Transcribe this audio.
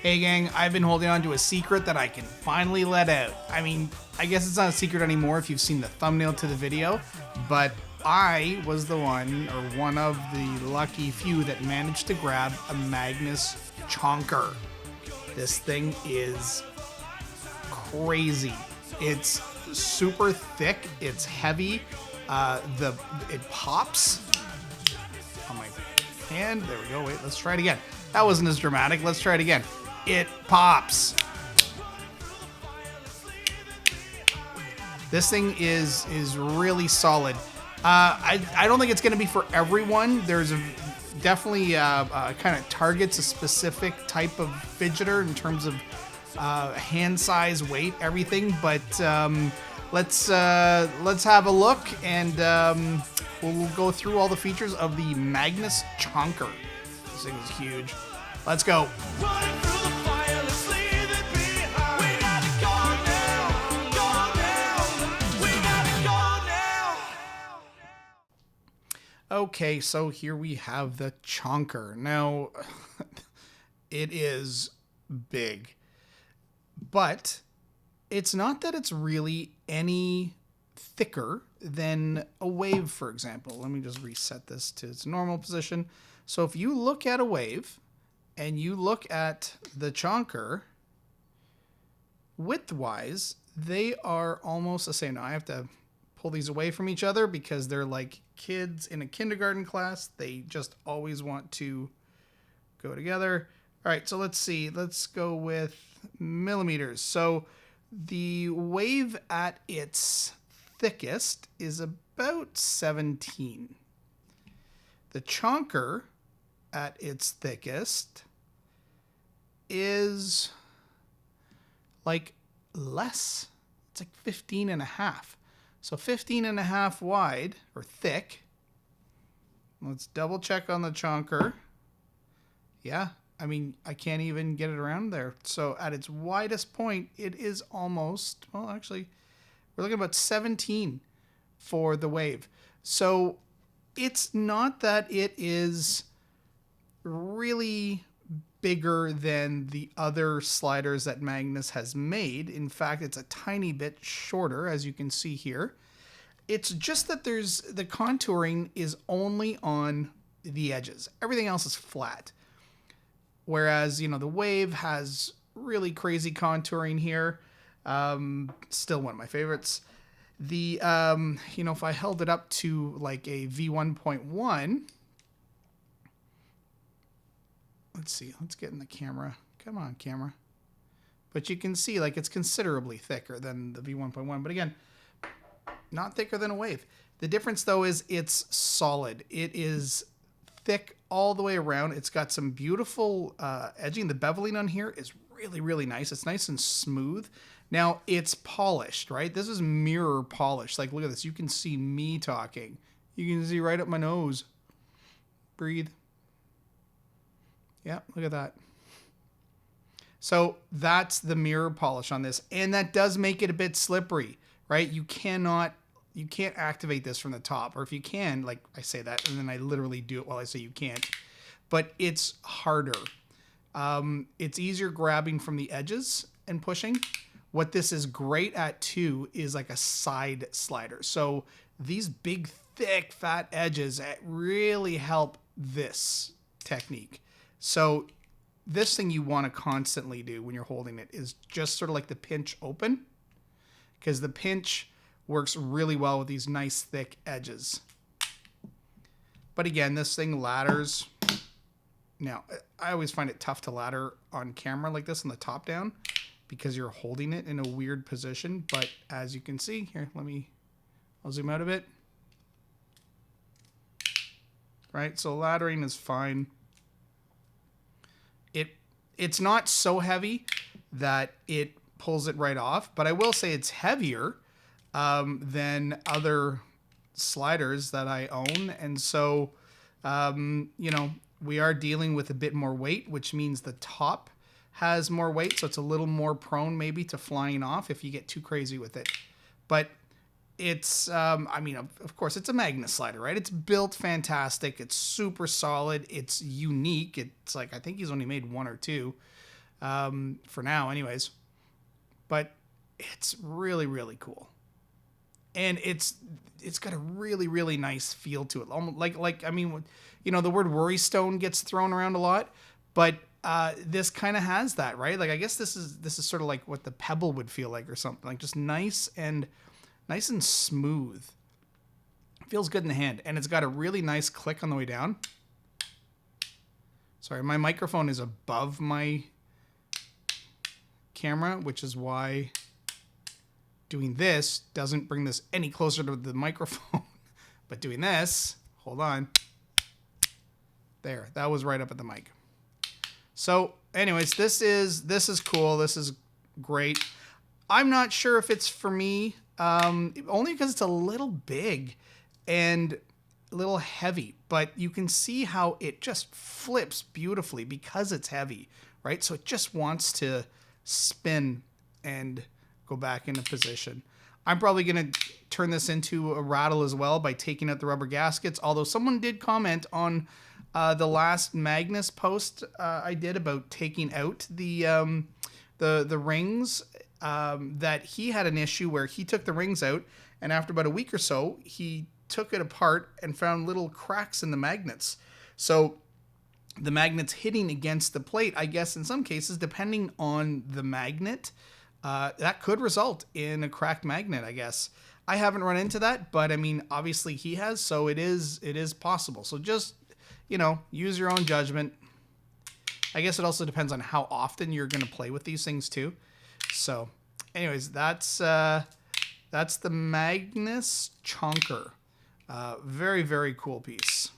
Hey gang, I've been holding on to a secret that I can finally let out. I mean, I guess it's not a secret anymore if you've seen the thumbnail to the video, but I was the one of the lucky few that managed to grab a Magnus Chonker. This thing is crazy. It's super thick, it's heavy, it pops on my hand. There we go. Wait, let's try it again. That wasn't as dramatic. Let's try it again. It pops. This thing is really solid. I don't think it's going to be for everyone. There's definitely kind of targets a specific type of fidgeter in terms of hand size, weight, everything. But let's have a look, and we'll go through all the features of the Magnus Chonker. This thing is huge. Let's go. Okay, so here we have the Chonker. Now, it is big, but it's not that it's really any thicker than a wave, for example. Let me just reset this to its normal position. So if you look at a wave and you look at the Chonker, width-wise, they are almost the same. Now, I have to pull these away from each other because they're like kids in a kindergarten class. They just always want to go together. All right, so let's see. Let's go with millimeters. So the wave at its thickest is about 17. The Chonker at its thickest is like less. It's like 15 and a half. So 15 and a half wide, or thick. Let's double check on the Chonker. Yeah, I mean, I can't even get it around there. So at its widest point, it is almost, well, actually, we're looking at about 17 for the wave. So it's not that it is really bigger than the other sliders that Magnus has made. In fact, it's a tiny bit shorter, as you can see here. It's just that the contouring is only on the edges. Everything else is flat. Whereas, you know, the wave has really crazy contouring here. Still one of my favorites. The, you know, if I held it up to like a V1.1, let's see, let's get in the camera. Come on, camera. But you can see, like, it's considerably thicker than the V1.1. But again, not thicker than a wave. The difference, though, is it's solid. It is thick all the way around. It's got some beautiful edging. The beveling on here is really, really nice. It's nice and smooth. Now, it's polished, right? This is mirror polish. Like, look at this. You can see me talking. You can see right up my nose. Breathe. Yeah, look at that. So that's the mirror polish on this. And that does make it a bit slippery, right? You can't activate this from the top. Or if you can, like I say that, and then I literally do it while I say you can't. But it's harder. It's easier grabbing from the edges and pushing. What this is great at, too, is like a side slider. So these big, thick, fat edges really help this technique. So this thing you want to constantly do when you're holding it is just sort of like the pinch open, because the pinch works really well with these nice thick edges. But again, this thing ladders. Now, I always find it tough to ladder on camera like this on the top down because you're holding it in a weird position. But as you can see here, I'll zoom out a bit. Right, so laddering is fine. It's not so heavy that it pulls it right off, but I will say it's heavier than other sliders that I own. And so, you know, we are dealing with a bit more weight, which means the top has more weight. So it's a little more prone maybe to flying off if you get too crazy with it. But it's, I mean, of course, it's a Magnus slider, right? It's built fantastic. It's super solid. It's unique. It's like, I think he's only made one or two. for now anyways. But it's really, really cool. And it's got a really, really nice feel to it. Almost like I mean, you know, the word worry stone gets thrown around a lot, but this kind of has that, right? Like, I guess this is sort of like what the pebble would feel like or something, like just nice and smooth. Feels good in the hand, and it's got a really nice click on the way down. Sorry, my microphone is above my camera, which is why doing this doesn't bring this any closer to the microphone. But doing this, hold on. There, that was right up at the mic. So anyways, this is cool. This is great. I'm not sure if it's for me, only because it's a little big and a little heavy, but you can see how it just flips beautifully because it's heavy, right? So it just wants to spin and go back into position. I'm probably going to turn this into a rattle as well by taking out the rubber gaskets, although someone did comment on the last Magnus post I did about taking out the rings, that he had an issue where he took the rings out, and after about a week or so, he took it apart and found little cracks in the magnets. So the magnets hitting against the plate, I guess in some cases, depending on the magnet, that could result in a cracked magnet, I guess. I haven't run into that, but I mean, obviously he has, so it is possible. So just, you know, use your own judgment. I guess it also depends on how often you're going to play with these things too. So anyways, that's the Magnus Chonker. Very, very cool piece.